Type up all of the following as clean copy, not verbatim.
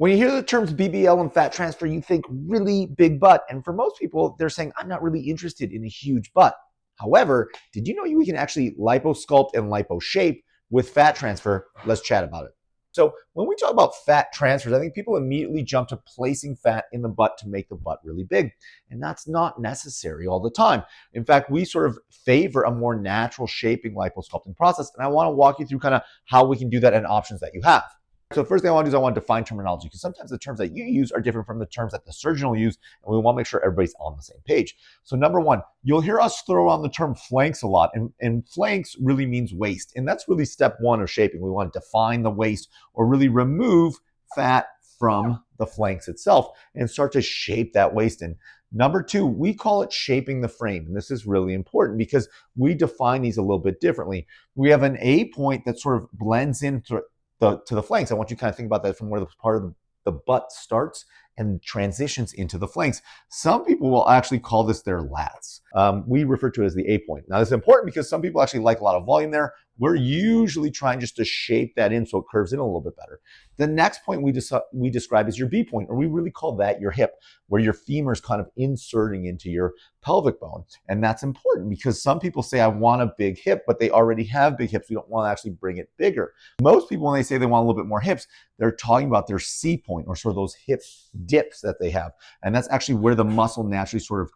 When you hear the terms BBL and fat transfer, you think really big butt. And for most people, they're saying, I'm not really interested in a huge butt. However, did you know we can actually liposculpt and liposhape with fat transfer? Let's chat about it. So when we talk about fat transfers, I think people immediately jump to placing fat in the butt to make the butt really big. And that's not necessary all the time. In fact, we sort of favor a more natural shaping liposculpting process. And I want to walk you through kind of how we can do that and options that you have. So first thing I want to do is I want to define terminology, because sometimes the terms that you use are different from the terms that the surgeon will use, and we want to make sure everybody's on the same page. So number one, you'll hear us throw on the term flanks a lot, and flanks really means waist, and that's really step one of shaping. We want to define the waist or really remove fat from the flanks itself and start to shape that waist in. Number two, we call it shaping the frame. And this is really important because we define these a little bit differently. We have an A point that sort of blends into to the flanks. I want you to kind of think about that from where the part of the butt starts and transitions into the flanks. Some people will actually call this their lats. We refer to it as the A point. Now, this is important because some people actually like a lot of volume there. We're usually trying just to shape that in so it curves in a little bit better. The next point we describe is your B point, or we really call that your hip, where your femur is kind of inserting into your pelvic bone. And that's important because some people say, I want a big hip, but they already have big hips. We don't want to actually bring it bigger. Most people, when they say they want a little bit more hips, they're talking about their C point, or sort of those hip dips that they have. And that's actually where the muscle naturally sort of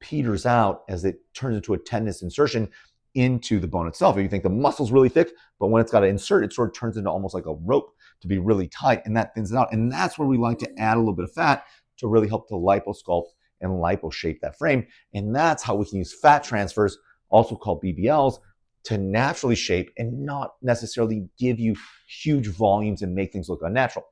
peters out as it turns into a tendinous insertion into the bone itself. If you think the muscle's really thick, but when it's got to insert, it sort of turns into almost like a rope to be really tight, and that thins it out. And that's where we like to add a little bit of fat to really help to liposculpt and liposhape that frame. And that's how we can use fat transfers, also called BBLs, to naturally shape and not necessarily give you huge volumes and make things look unnatural.